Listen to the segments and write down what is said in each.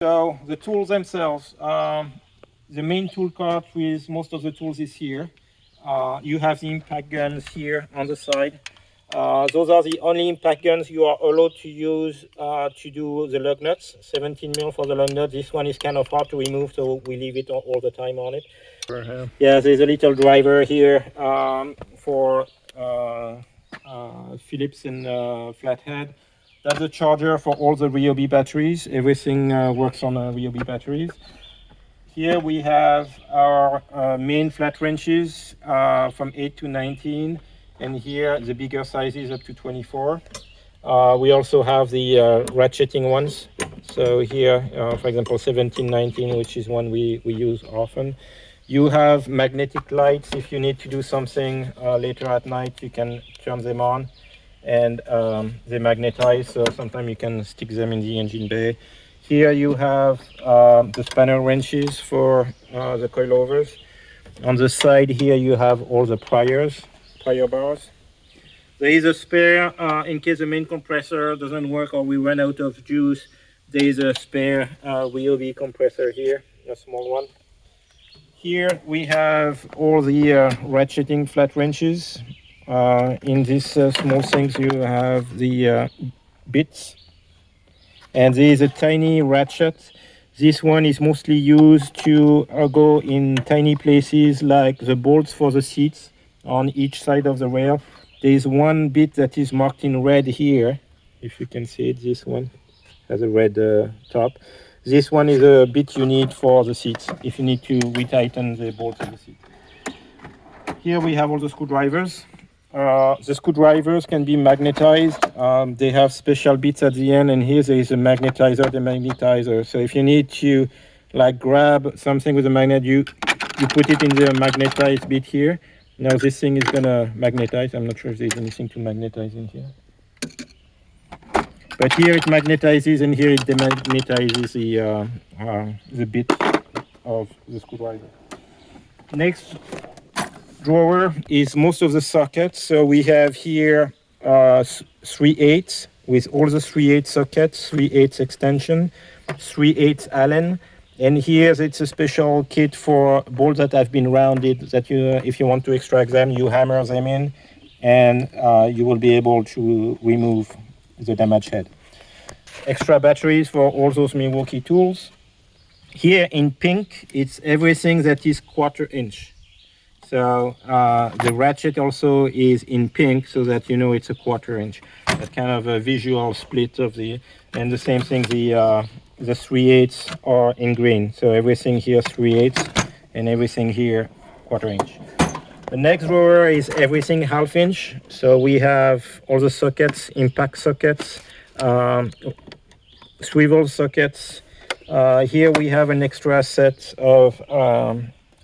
So the tools themselves, the main tool cart with most of the tools is here. You have the impact guns here on the side. Those are the only impact guns you are allowed to use to do the lug nuts. 17 mil for the lug nut. This one is kind of hard to remove, so we leave it all the time on it. Yeah, there's a little driver here for Philips and flathead. That's the charger for all the Ryobi batteries. Everything works on Ryobi batteries. Here we have our main flat wrenches from 8 to 19, and here the bigger sizes up to 24. We also have the ratcheting ones. So here, for example, 17, 19, which is one we use often. You have magnetic lights. If you need to do something later at night, you can turn them on, and they magnetize, so sometimes you can stick them in the engine bay. Here you have the spanner wrenches for the coilovers. On the side here you have all the prior bars. There is a spare in case the main compressor doesn't work or we run out of juice. There is a spare Ryobi compressor here, a small one. Here we have all the ratcheting flat wrenches. In these small things you have the bits, and there is a tiny ratchet. This one is mostly used to go in tiny places like the bolts for the seats on each side of the rail. There is one bit that is marked in red here, if you can see it. This one has a red top. This one is a bit you need for the seats if you need to retighten the bolts of the seat. Here we have all the screwdrivers. The screwdrivers can be magnetized. They have special bits at the end, and here there is a magnetizer, demagnetizer. So if you need to like grab something with a magnet, you put it in the magnetized bit here. Now this thing is gonna magnetize. I'm not sure if there's anything to magnetize in here. But here it magnetizes, and here it demagnetizes the bit of the screwdriver. Next drawer is most of the sockets. So we have here 3/8 with all the 3/8 sockets, 3/8 extension, 3/8 Allen. And here it's a special kit for bolts that have been rounded, that you, if you want to extract them, you hammer them in, and you will be able to remove the damaged head. Extra batteries for all those Milwaukee tools. Here in pink, it's everything that is 1/4 inch. So the ratchet also is in pink, so that you know it's a 1/4 inch. That kind of a visual split of the, and the same thing, the 3/8 are in green. So everything here 3/8, and everything here 1/4 inch. The next drawer is everything 1/2 inch. So we have all the sockets, impact sockets, swivel sockets. Here we have an extra set of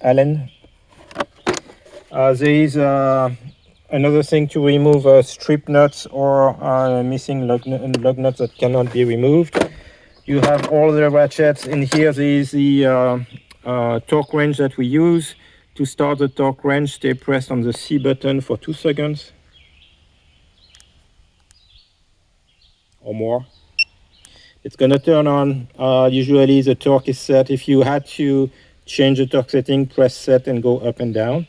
Allen. There is another thing to remove strip nuts or missing lug nuts that cannot be removed. You have all the ratchets. In here there is the torque wrench that we use. To start the torque wrench, stay pressed on the C button for 2 seconds or more. It's going to turn on. Usually the torque is set. If you had to change the torque setting, press set and go up and down.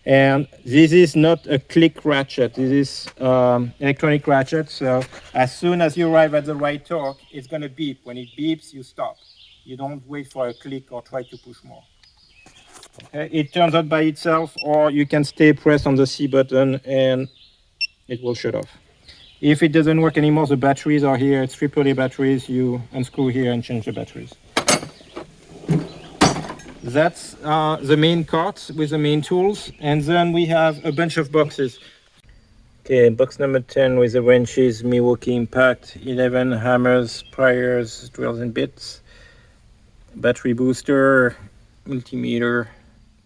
And this is not a click ratchet. This is electronic ratchet. So as soon as you arrive at the right torque, it's going to beep. When it beeps, you stop. You don't wait for a click or try to push more. Okay. It turns on by itself, or you can stay pressed on the C button and it will shut off. If it doesn't work anymore, the batteries are here. It's AAA batteries. You unscrew here and change the batteries. That's the main cart with the main tools. And then we have a bunch of boxes. Okay, box number 10 with the wrenches, Milwaukee Impact, 11 hammers, pliers, drills and bits, battery booster, multimeter,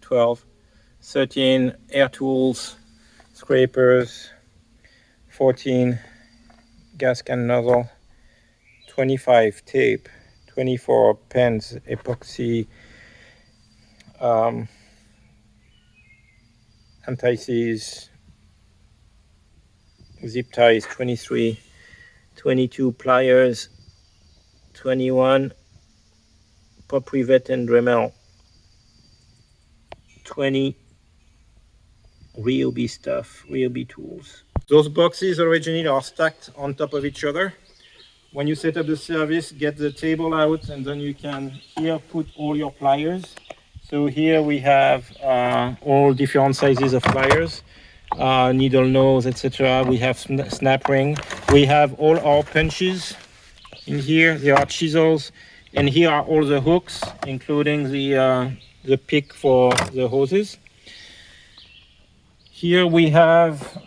12, 13 air tools, scrapers, 14 gas can nozzle, 25 tape, 24 pens, epoxy, anti-seize, zip ties, 23, 22 pliers, 21 pop rivet and Dremel. 20 Ryobi stuff, Ryobi tools. Those boxes originally are stacked on top of each other. When you set up the service, get the table out, and then you can here put all your pliers. So here we have all different sizes of pliers, needle nose, etc. We have snap ring. We have all our punches in here. There are chisels, and here are all the hooks, including the pick for the hoses. Here we have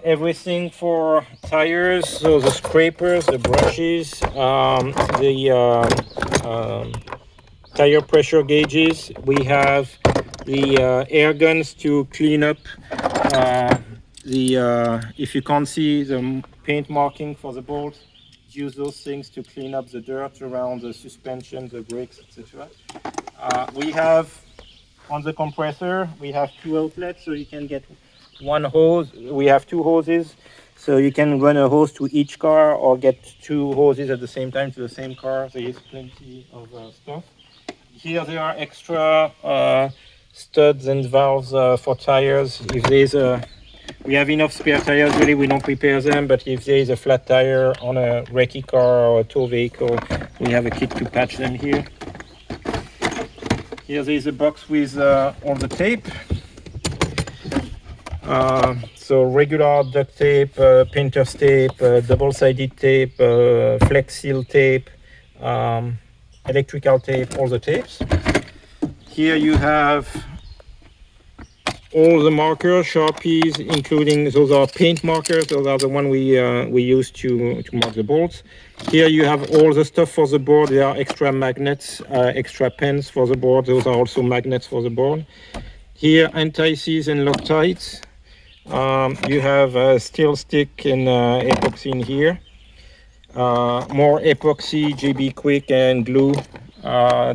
everything for tires, so the scrapers, the brushes, tire pressure gauges. We have the air guns to clean up if you can't see the paint marking for the bolts, use those things to clean up the dirt around the suspension, the brakes, etc. We have on the compressor, we have 2 outlets, so you can get one hose. We have 2 hoses, so you can run a hose to each car or get 2 hoses at the same time to the same car. There is plenty of stuff. Here there are extra studs and valves for tires. If there's we have enough spare tires, really we don't repair them, but if there is a flat tire on a wrecky car or a tow vehicle, we have a kit to patch them here. Here there is a box with all the tape. So regular duct tape, painter's tape, double-sided tape, flex seal tape, electrical tape, all the tapes. Here you have all the markers, Sharpies, including those are paint markers. Those are the one we use to mark the bolts. Here you have all the stuff for the board. There are extra magnets, extra pens for the board. Those are also magnets for the board. Here anti-seize and Loctites. You have steel stick and epoxy in here. More epoxy, JB Quick and glue.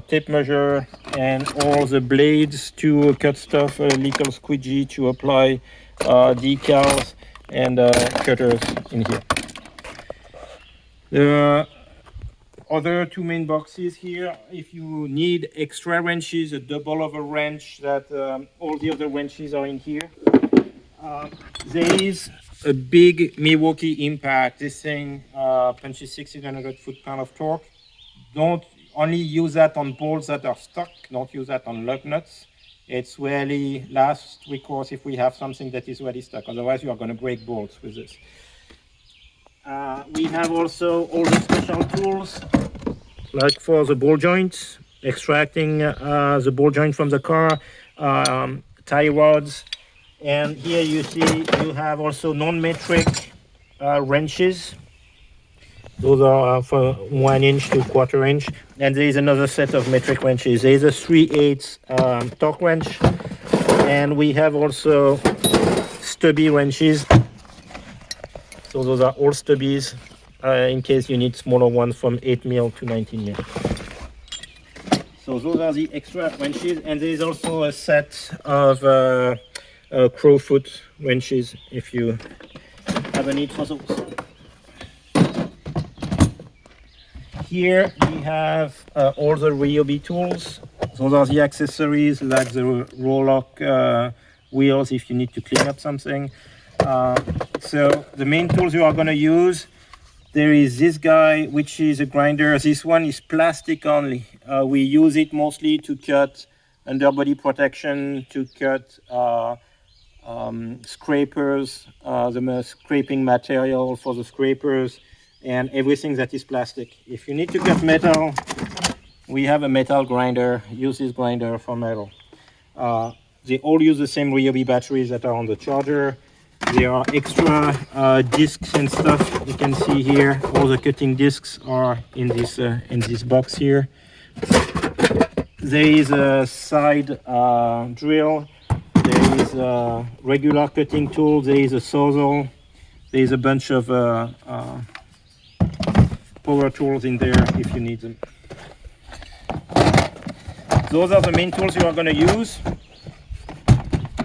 Tape measure and all the blades to cut stuff, a little squeegee to apply decals, and cutters in here. The other 2 main boxes here, if you need extra wrenches, a double of a wrench that all the other wrenches are in here. There is a big Milwaukee impact. This thing punches 1600 foot-pound of torque. Don't only use that on bolts that are stuck. Don't use that on lug nuts. It's really last recourse if we have something that is really stuck. Otherwise, you are going to break bolts with this. We have also all the special tools, like for the ball joints, extracting the ball joint from the car, tie rods. And here you see you have also non-metric wrenches. Those are for 1 inch to 1/4 inch. And there is another set of metric wrenches. There is a 3/8 torque wrench. And we have also stubby wrenches. So those are all stubbies in case you need smaller ones from 8 mil to 19 mil. So those are the extra wrenches. And there is also a set of crowfoot wrenches if you have a need for those. Here we have all the Ryobi tools. Those are the accessories like the roll-lock wheels if you need to clean up something. So the main tools you are going to use, there is this guy, which is a grinder. This one is plastic only. We use it mostly to cut underbody protection, to cut scrapers, the scraping material for the scrapers, and everything that is plastic. If you need to cut metal, we have a metal grinder. Use this grinder for metal. They all use the same Ryobi batteries that are on the charger. There are extra discs and stuff. You can see here, all the cutting discs are in this box here. There is a side drill. There is a regular cutting tool. There is a sawzall. There is a bunch of power tools in there if you need them. Those are the main tools you are going to use.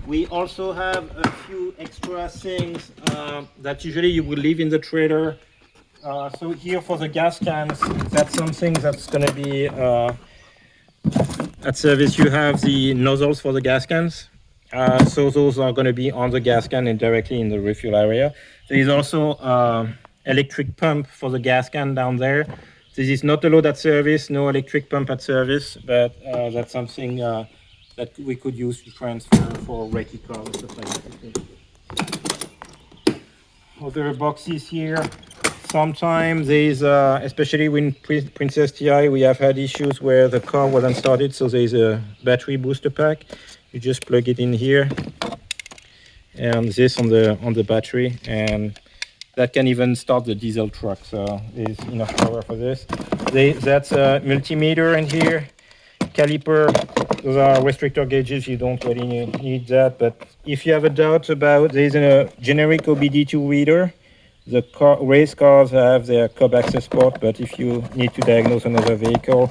We also have a few extra things that usually you will leave in the trailer. So here for the gas cans, that's something that's going to be At service, you have the nozzles for the gas cans. So those are going to be on the gas can and directly in the refuel area. There is also electric pump for the gas can down there. This is not allowed at service, no electric pump at service, but that's something that we could use to transfer for reiki cars and stuff like that. Other boxes here. Sometimes there's, especially with Princess TI, we have had issues where the car wasn't started, so there's a battery booster pack. You just plug it in here, and this on the battery, and that can even start the diesel truck. So there's enough power for this. That's a multimeter in here, caliper. Those are restrictor gauges. You don't really need that, but if you have a doubt about, there's a generic OBD2 reader. The race cars have their COB access port, but if you need to diagnose another vehicle,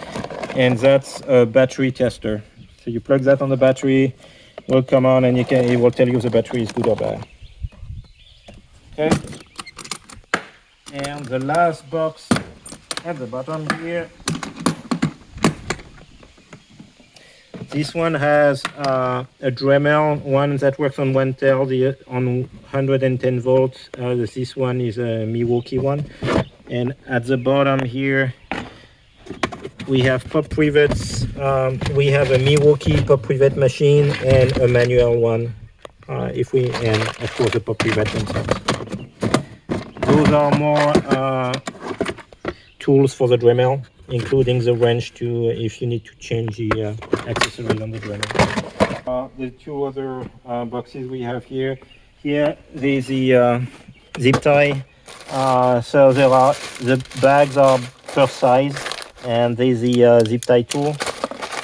and that's a battery tester. So you plug that on the battery, it will come on, and it will tell you if the battery is good or bad. Okay. And the last box at the bottom here. This one has a Dremel, one that works on one tail, on 110 volts. This one is a Milwaukee one. And at the bottom here, we have pop rivets. We have a Milwaukee pop rivet machine and a manual one. And of course the pop rivet themselves. Those are more tools for the Dremel, including the wrench if you need to change the accessories on the Dremel. The two other boxes we have here. Here there's the zip tie. So the bags are per size, and there's the zip tie tool,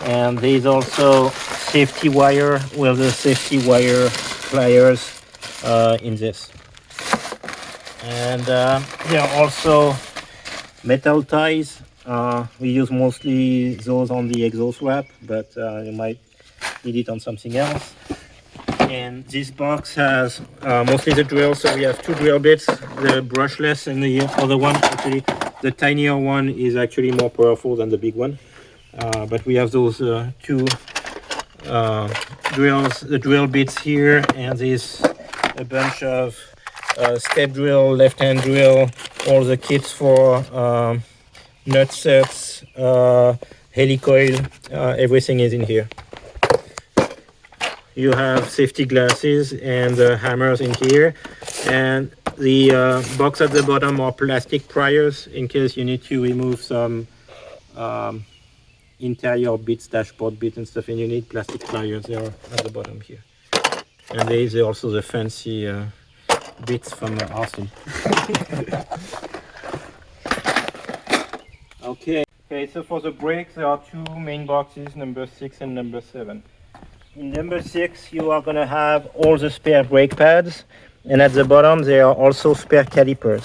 and there's also safety wire with the safety wire pliers in this. And there are also metal ties. We use mostly those on the exhaust wrap, but you might need it on something else. And this box has mostly the drill, so we have two drill bits, the brushless and the other one. Actually, the tinier one is actually more powerful than the big one. But we have those two drills, the drill bits here, and there's a bunch of step drill, left-hand drill, all the kits for nut sets, helicoil, everything is in here. You have safety glasses and hammers in here, and the box at the bottom are plastic pliers in case you need to remove some interior bits, dashboard bits and stuff, and you need plastic pliers. They are at the bottom here. And there is also the fancy bits from Austin. Okay, so for the brakes, there are two main boxes, number 6 and number 7. In number 6, you are going to have all the spare brake pads, and at the bottom, there are also spare calipers.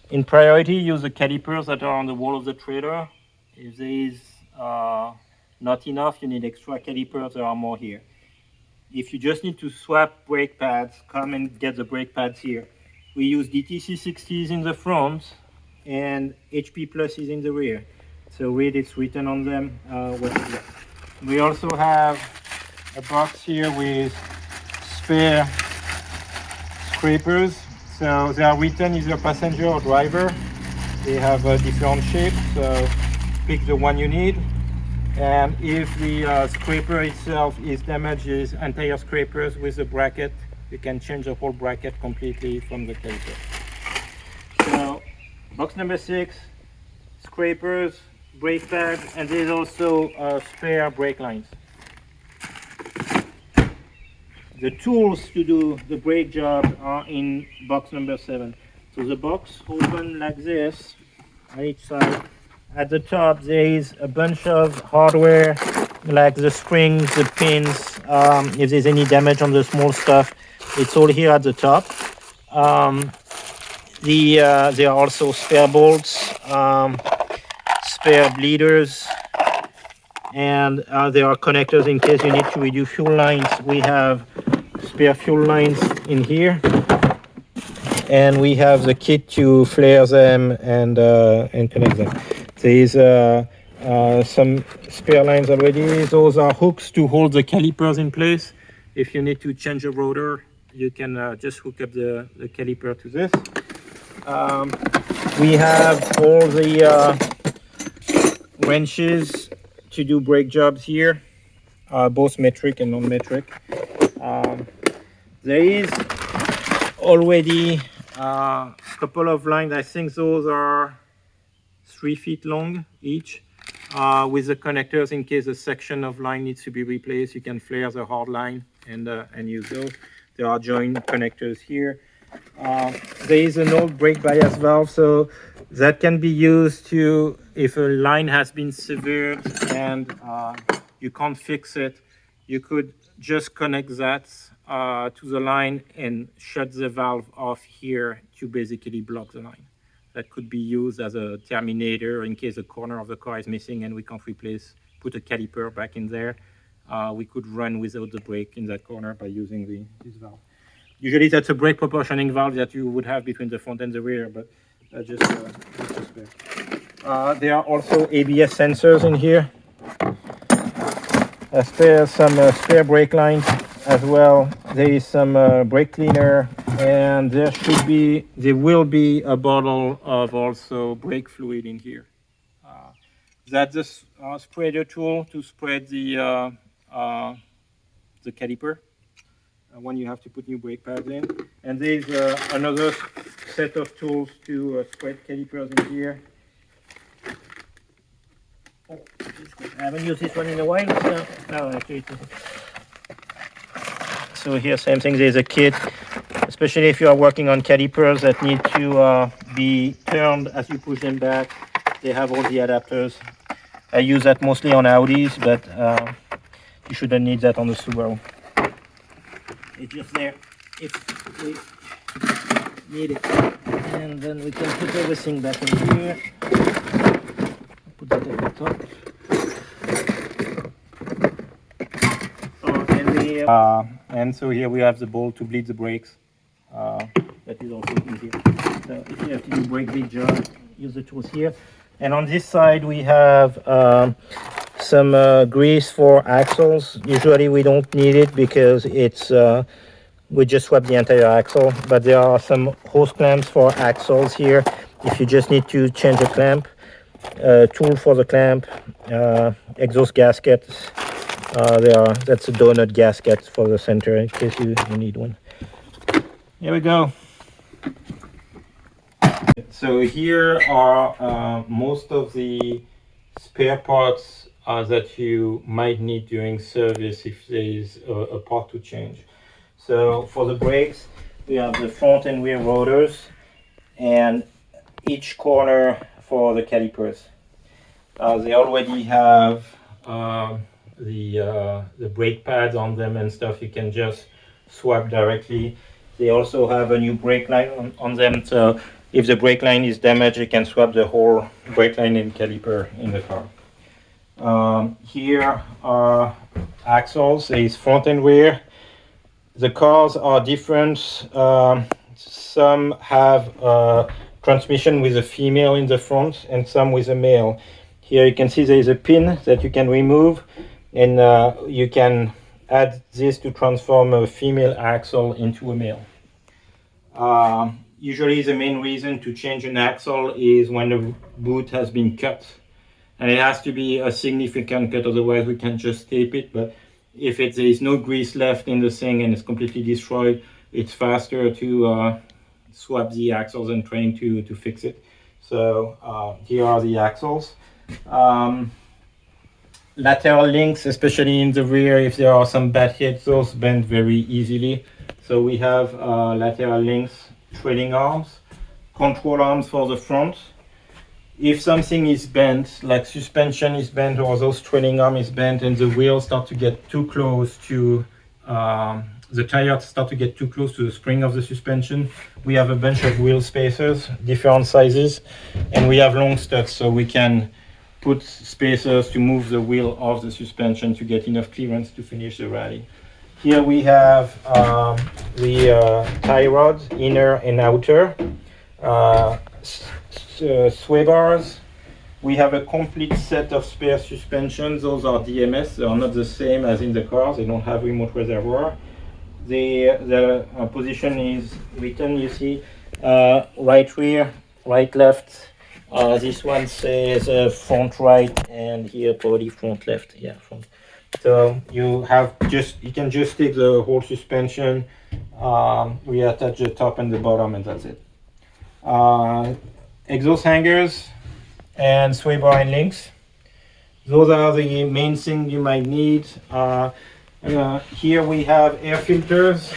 In priority, use the calipers that are on the wall of the trailer. If there is not enough, you need extra calipers, there are more here. If you just need to swap brake pads, come and get the brake pads here. We use DTC 60s in the front and HP Pluses in the rear. So it's written on them what to do. We also have a box here with spare scrapers. So they are written either passenger or driver. They have a different shape, so pick the one you need. And if the scraper itself is damaged, is entire scrapers with the bracket, you can change the whole bracket completely from the caliper. So box number 6, scrapers, brake pads, and there's also spare brake lines. The tools to do the brake job are in box number 7. So the box opens like this on each side. At the top, there is a bunch of hardware, like the springs, the pins. If there's any damage on the small stuff, it's all here at the top. There are also spare bolts, spare bleeders, and there are connectors in case you need to redo fuel lines. We have spare fuel lines in here, and we have the kit to flare them and connect them. There is a some spare lines already. Those are hooks to hold the calipers in place. If you need to change a rotor, you can just hook up the caliper to this. We have all the wrenches to do brake jobs here, both metric and non-metric. There is already a couple of lines. I think those are 3 feet long each, with the connectors in case a section of line needs to be replaced. You can flare the hard line and use those. There are joint connectors here. There is an old brake bias valve, so that can be used to, if a line has been severed and you can't fix it, you could just connect that to the line and shut the valve off here to basically block the line. That could be used as a terminator in case a corner of the car is missing and we can't put a caliper back in there. We could run without the brake in that corner by using this valve. Usually that's a brake proportioning valve that you would have between the front and the rear, but just there. There are also ABS sensors in here. Some spare brake lines as well. There is some brake cleaner, and there will be a bottle of also brake fluid in here. That's a spreader tool to spread the caliper when you have to put new brake pads in. And there's another set of tools to spread calipers in here. Oh, I haven't used this one in a while, so no, actually. So here, same thing. There's a kit, especially if you are working on calipers that need to be turned as you push them back. They have all the adapters. I use that mostly on Audis, but you shouldn't need that on the Subaru. It's just there if we need it. And then we can put everything back in here. Put that at the top. And so here we have the bolt to bleed the brakes. That is also in here. So if you have to do brake bleed job, use the tools here. And on this side we have some grease for axles. Usually we don't need it because it's we just swap the entire axle, but there are some hose clamps for axles here if you just need to change a clamp, tool for the clamp, exhaust gaskets. That's a donut gasket for the center in case you need one. Here we go. So here are most of the spare parts that you might need during service if there is a part to change. So for the brakes, we have the front and rear rotors and each corner for the calipers. They already have the brake pads on them and stuff. You can just swap directly. They also have a new brake line on them, so if the brake line is damaged, you can swap the whole brake line and caliper in the car. Here are axles. There is front and rear. The cars are different. Some have transmission with a female in the front and some with a male. Here you can see there is a pin that you can remove, and you can add this to transform a female axle into a male. Usually the main reason to change an axle is when the boot has been cut, and it has to be a significant cut, otherwise we can just tape it. But if there is no grease left in the thing and it's completely destroyed, it's faster to swap the axles and trying to fix it. So here are the axles. Lateral links, especially in the rear, if there are some bad hits, those bend very easily. So we have lateral links, trailing arms, control arms for the front. If something is bent, like suspension is bent or those trailing arm is bent and the wheels start to get too close to the tires start to get too close to the spring of the suspension, we have a bunch of wheel spacers, different sizes, and we have long studs, so we can put spacers to move the wheel off the suspension to get enough clearance to finish the rally. Here we have the tie rods, inner and outer, sway bars, We have a complete set of spare suspensions. Those are DMS. They are not the same as in the cars. They don't have remote reservoir. The position is written, you see, right rear, right left. This one says front right, and here probably front left. Yeah, front. So you can just take the whole suspension, reattach the top and the bottom, and that's it. Exhaust hangers and sway bar and links. Those are the main things you might need. Here we have air filters.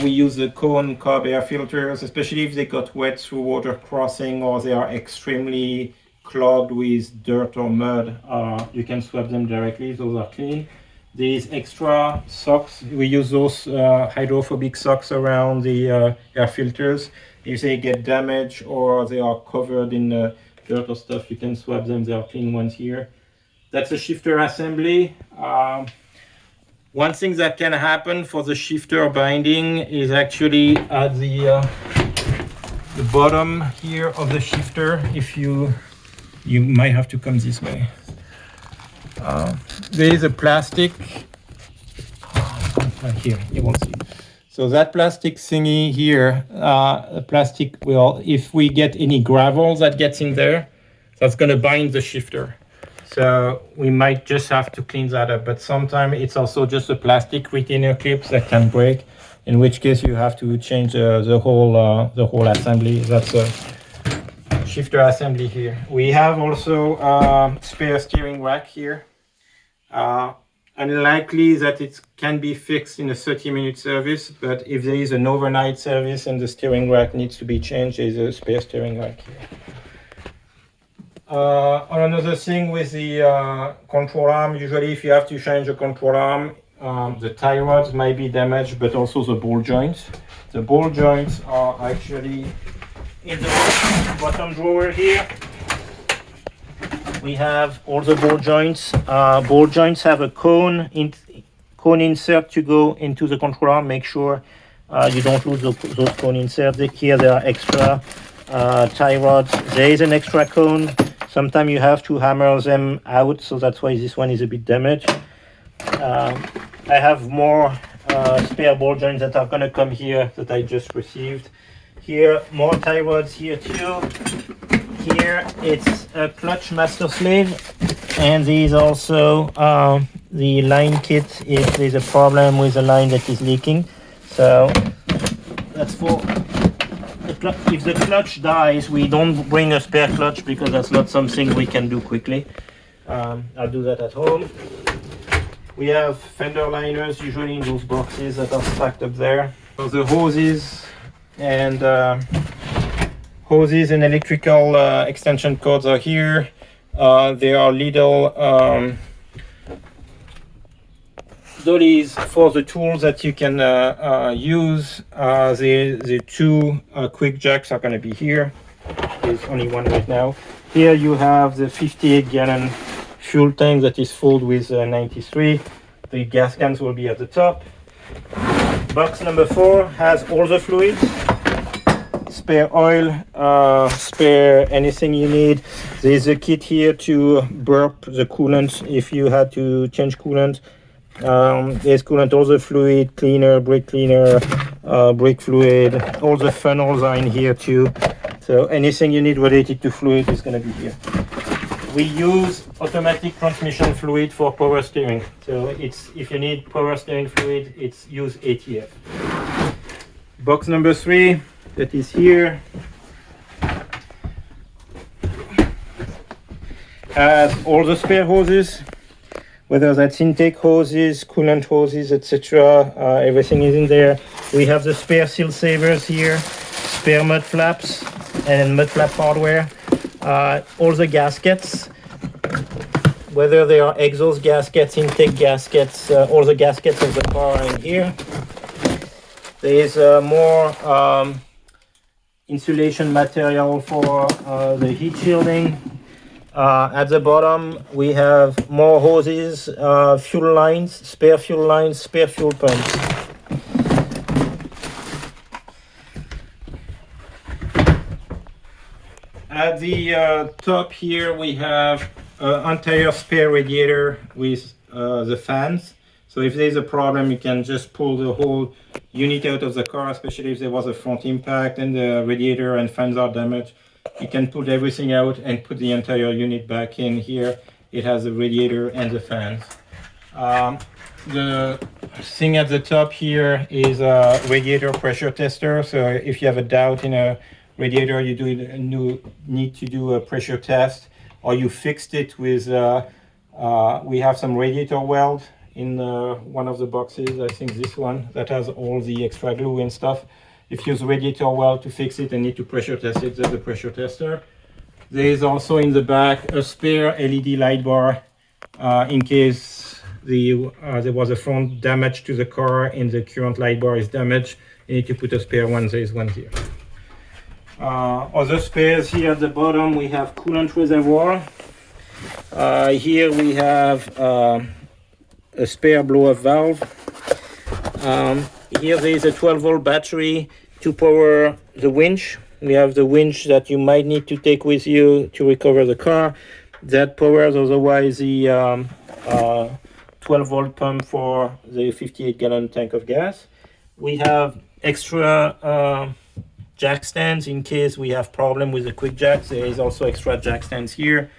We use the cone cob air filters, especially if they got wet through water crossing or they are extremely clogged with dirt or mud. You can swap them directly. Those are clean. These extra socks, we use those hydrophobic socks around the air filters. If they get damaged or they are covered in dirt or stuff, you can swap them. They are clean ones here. That's a shifter assembly. One thing that can happen for the shifter binding is actually at the bottom here of the shifter. If you might have to come this way. There is a plastic here. You won't see. So that plastic thingy here, plastic will, if we get any gravel that gets in there, that's going to bind the shifter. So we might just have to clean that up, but sometimes it's also just a plastic retainer clips that can break, in which case you have to change the whole assembly. That's a shifter assembly here. We have also spare steering rack here. Unlikely that it can be fixed in a 30-minute service, but if there is an overnight service and the steering rack needs to be changed, there's a spare steering rack here. Another thing with the control arm, usually if you have to change the control arm, the tie rods might be damaged, but also the ball joints. The ball joints are actually in the bottom drawer here. We have all the ball joints. Ball joints have a cone insert to go into the control arm. Make sure you don't lose those cone inserts. Here there are extra tie rods. There is an extra cone. Sometimes you have to hammer them out, so that's why this one is a bit damaged. I have more spare ball joints that are going to come here that I just received. Here, more tie rods here too. Here it's a clutch master slave, and there is also the line kit if there's a problem with the line that is leaking. So that's for if the clutch dies, we don't bring a spare clutch because that's not something we can do quickly. I'll do that at home. We have fender liners usually in those boxes that are stacked up there. So the hoses and electrical extension cords are here. There are little dollies for the tools that you can use. The two quick jacks are going to be here. There's only one right now. Here you have the 58-gallon fuel tank that is filled with 93. The gas cans will be at the top. Box number 4 has all the fluids. Spare oil, spare anything you need. There's a kit here to burp the coolant if you had to change coolant. There's coolant, all the fluid, cleaner, brake fluid, all the funnels are in here too. So anything you need related to fluid is going to be here. We use automatic transmission fluid for power steering. So if you need power steering fluid, it's use ATF. Box number 3 that is here has all the spare hoses, whether that's intake hoses, coolant hoses, etc. Everything is in there. We have the spare seal savers here, spare mud flaps and mud flap hardware. All the gaskets, whether they are exhaust gaskets, intake gaskets, all the gaskets of the car are in here. There is more insulation material for the heat shielding. At the bottom we have more hoses, fuel lines, spare fuel pumps. At the top here, we have an entire spare radiator with the fans. So if there's a problem, you can just pull the whole unit out of the car, especially if there was a front impact and the radiator and fans are damaged. You can pull everything out and put the entire unit back in here. It has the radiator and the fans. The thing at the top here is a radiator pressure tester. So if you have a doubt in a radiator, you need to do a pressure test, or you fixed it with, we have some radiator weld in one of the boxes, I think this one, that has all the extra glue and stuff. If you use radiator weld to fix it and need to pressure test it, there's a pressure tester. There is also in the back a spare LED light bar in case there was a front damage to the car and the current light bar is damaged. You need to put a spare one. There is one here. Other spares here at the bottom, we have coolant reservoir. Here we have a spare blow-off valve. Here there is a 12-volt battery to power the winch. We have the winch that you might need to take with you to recover the car. That powers otherwise the 12-volt pump for the 58-gallon tank of gas. We have extra jack stands in case we have problem with the quick jacks. There is also extra jack stands here.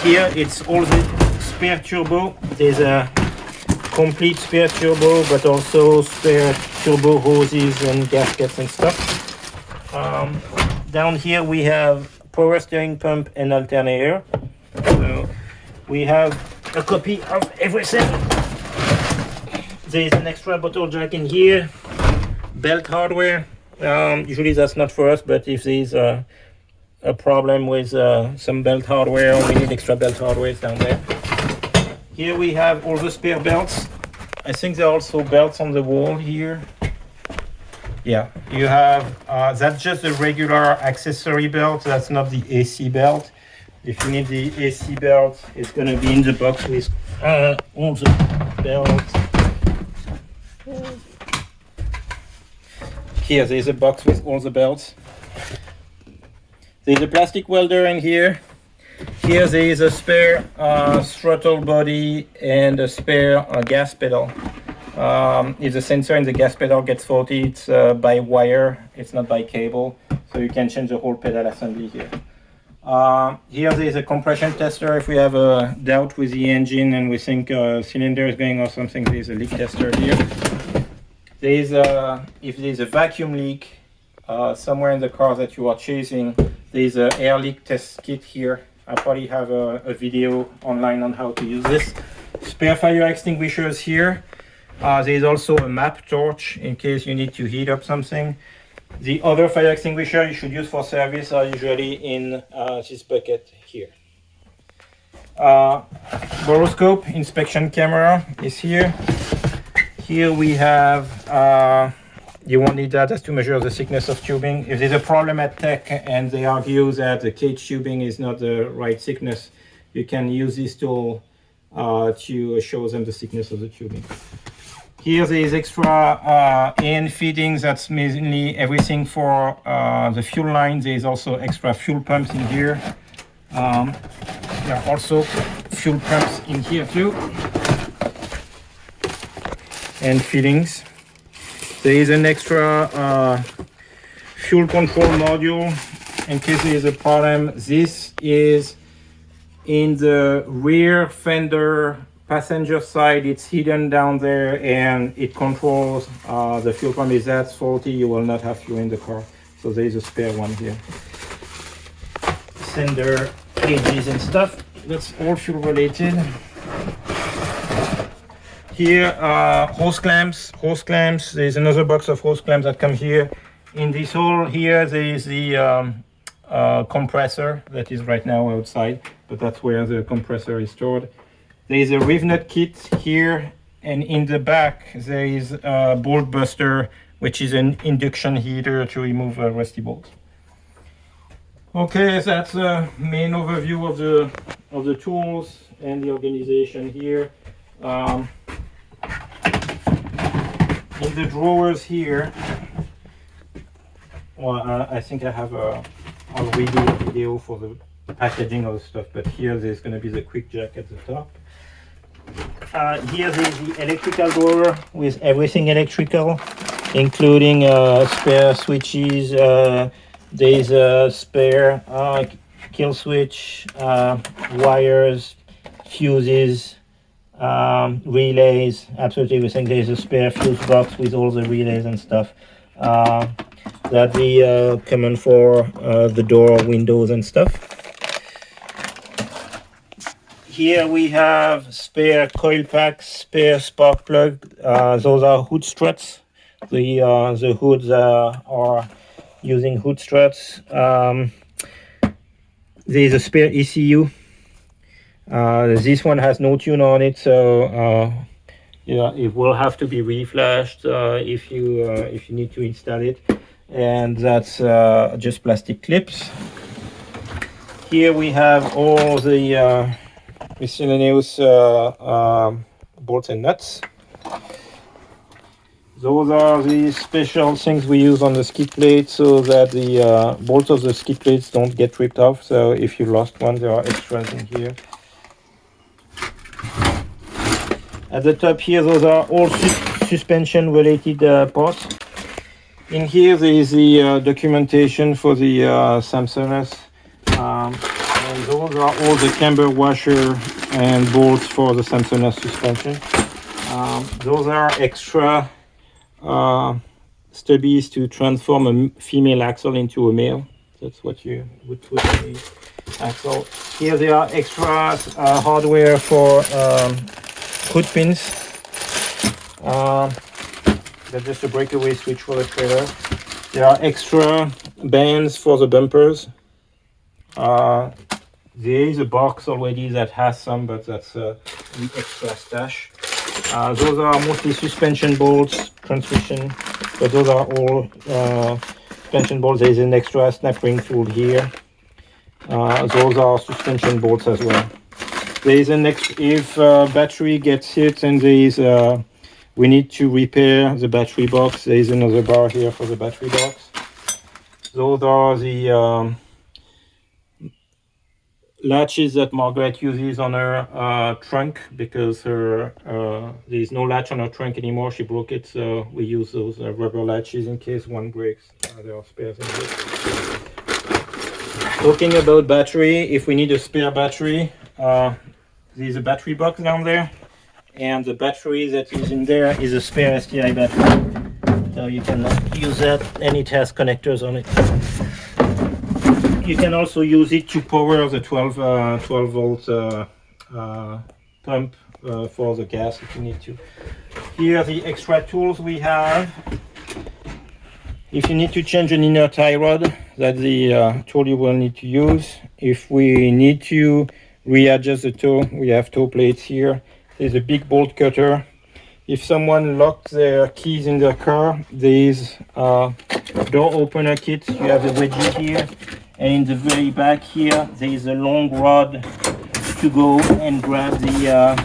Here it's all the spare turbo. There's a complete spare turbo, but also spare turbo hoses and gaskets and stuff. Down here we have power steering pump and alternator. So we have a copy of everything. There's an extra bottle jack in here, belt hardware. Usually that's not for us, but if there's a problem with some belt hardware, or we need extra belt hardware, it's down there. Here we have all the spare belts. I think there are also belts on the wall here. Yeah, you have, that's just a regular accessory belt. That's not the AC belt. If you need the AC belt, it's going to be in the box with all the belts. Here, there's a box with all the belts. There's a plastic welder in here. Here there is a spare throttle body and a spare gas pedal. If the sensor in the gas pedal gets faulty, it's by wire, it's not by cable, so you can change the whole pedal assembly here. Here there is a compression tester. If we have a doubt with the engine and we think a cylinder is going or something, there is a leak tester here. There is if there is a vacuum leak somewhere in the car that you are chasing, there is an air leak test kit here. I probably have a video online on how to use this. Spare fire extinguishers here. There is also a map torch in case you need to heat up something. The other fire extinguisher you should use for service are usually in this bucket here. Boroscope inspection camera is here. Here we have, you won't need that, that's to measure the thickness of tubing. If there's a problem at tech and they argue that the cage tubing is not the right thickness, you can use this tool to show them the thickness of the tubing. Here there is extra AN fittings. That's mainly everything for the fuel line. There is also extra fuel pumps in here. There are also fuel pumps in here too. And fittings. There is an extra fuel control module in case there is a problem. This is in the rear fender passenger side. It's hidden down there and it controls the fuel pump. If that's faulty, you will not have fuel in the car. So there is a spare one here. Sender cages and stuff. That's all fuel related. Here, hose clamps. Hose clamps. There's another box of hose clamps that come here. In this hole here, there is the compressor that is right now outside, but that's where the compressor is stored. There is a rev nut kit here, and in the back there is a bolt buster, which is an induction heater to remove rusty bolts. Okay, that's the main overview of the tools and the organization here. In the drawers here, well, I think I have a I'll redo a video for the packaging of the stuff, but here there's going to be the quick jack at the top. Here is the electrical drawer with everything electrical, including spare switches. There's a spare kill switch, wires, fuses, relays, absolutely everything. There's a spare fuse box with all the relays and stuff. That'd be common for the door, windows and stuff. Here we have spare coil packs, spare spark plug. Those are hood struts. The hoods are using hood struts. There's a spare ECU. This one has no tune on it, so yeah, it will have to be reflashed if you need to install it. And that's just plastic clips. Here we have all the miscellaneous bolts and nuts. Those are the special things we use on the skid plate so that the bolts of the skid plates don't get ripped off. So if you lost one, there are extras in here. At the top here, those are all suspension related parts. In here, there is the documentation for the Samsonite. And those are all the camber washer and bolts for the Samsonite suspension. Those are extra stubbies to transform a female axle into a male. That's what you would put in the axle. Here there are extra hardware for hood pins. That's just a breakaway switch for the trailer. There are extra bands for the bumpers. There is a box already that has some, but that's the extra stash. Those are mostly suspension bolts, transmission, but those are all suspension bolts. There is an extra snap ring tool here. Those are suspension bolts as well. There is an if battery gets hit and there is we need to repair the battery box. There is another bar here for the battery box. Those are the latches that Margaret uses on her trunk because her there is no latch on her trunk anymore. She broke it, so we use those rubber latches in case one breaks. There are spares in here. Talking about battery, if we need a spare battery, there's a battery box down there, and the battery that is in there is a spare STI battery, so you can use that, and it has connectors on it. You can also use it to power the 12 volt pump for the gas if you need to. Here are the extra tools we have. If you need to change an inner tie rod, that's the tool you will need to use. If we need to readjust the toe, we have toe plates here. There's a big bolt cutter. If someone locked their keys in their car, there's a door opener kit. You have the wedgie here. And in the very back here, there is a long rod to go and grab the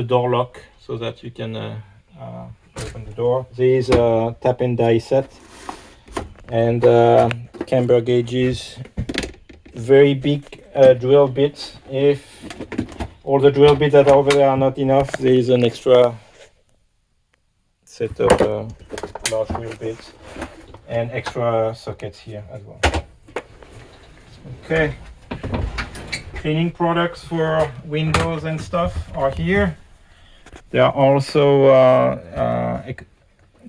door lock so that you can open the door. There is a tap and die set and camber gauges, very big drill bits. If all the drill bits that are over there are not enough, there is an extra set of large drill bits. And extra sockets here as well. Okay, cleaning products for windows and stuff are here. There are also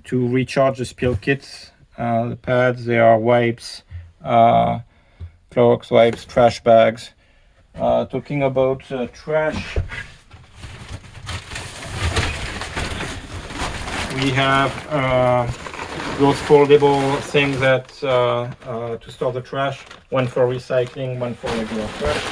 to recharge the spill kits, the pads. There are wipes, Clorox wipes, trash bags. Talking about trash, we have those foldable things that to store the trash, one for recycling, one for regular trash.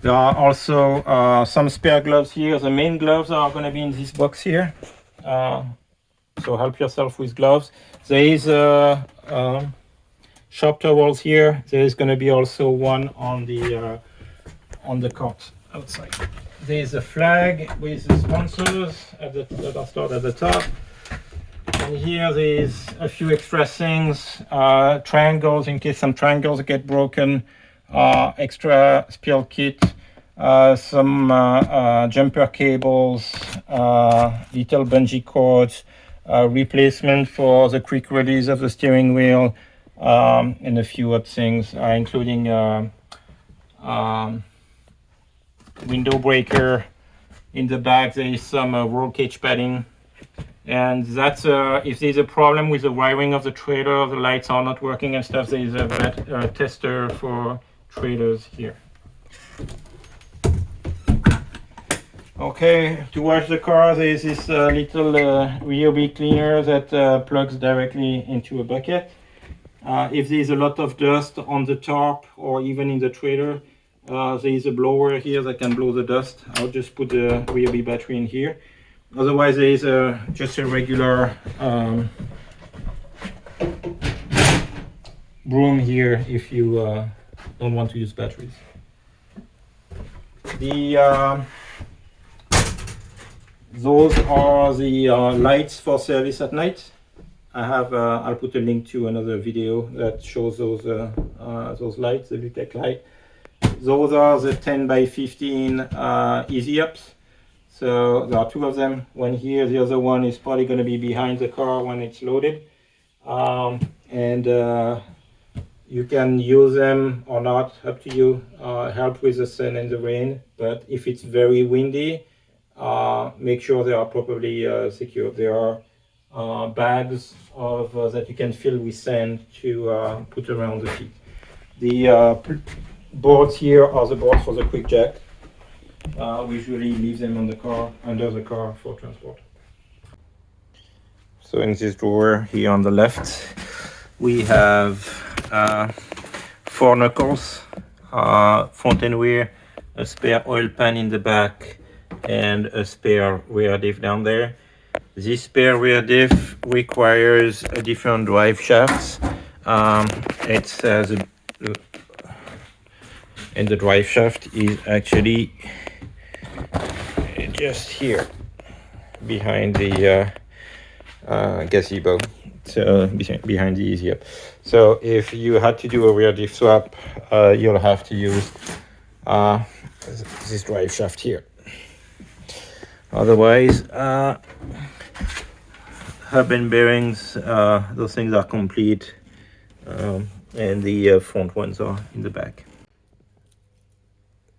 There are also some spare gloves here. The main gloves are going to be in this box here, so help yourself with gloves. There is shop towels here. There is going to be also one on the cart outside. There is a flag with the sponsors that are stored at the top. And here there's a few extra things, triangles in case some triangles get broken, extra spill kit, some jumper cables, little bungee cords, replacement for the quick release of the steering wheel, and a few other things, including window breaker. In the back there is some roll cage padding, and that's if there's a problem with the wiring of the trailer, the lights are not working and stuff, there is a tester for trailers here. Okay, to wash the car there's this little Ryobi cleaner that plugs directly into a bucket. If there's a lot of dust on the top or even in the trailer, there is a blower here that can blow the dust. I'll just put the Ryobi battery in here. Otherwise, there is just a regular broom here if you don't want to use batteries. Those are the lights for service at night. I'll put a link to another video that shows those lights, the Lutec light. Those are the 10 by 15 easy ups. So there are two of them. One here, the other one is probably going to be behind the car when it's loaded. You can use them or not, up to you. Help with the sun and the rain. But if it's very windy, make sure they are properly secured. There are bags that you can fill with sand to put around the seat. The boards here are the boards for the quick jack. We usually leave them on the car, under the car for transport. So in this drawer here on the left, we have 4 knuckles, front and rear, a spare oil pan in the back, and a spare rear diff down there. This spare rear diff requires a different drive shafts. And the drive shaft is actually just here behind the gazebo, so behind the easy up. So if you had to do a rear diff swap, you'll have to use this drive shaft here. Otherwise, hub and bearings, those things are complete, and the front ones are in the back.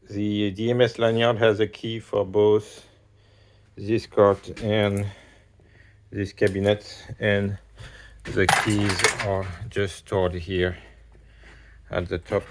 The DMS lanyard has a key for both this cart and this cabinet, and the keys are just stored here at the top.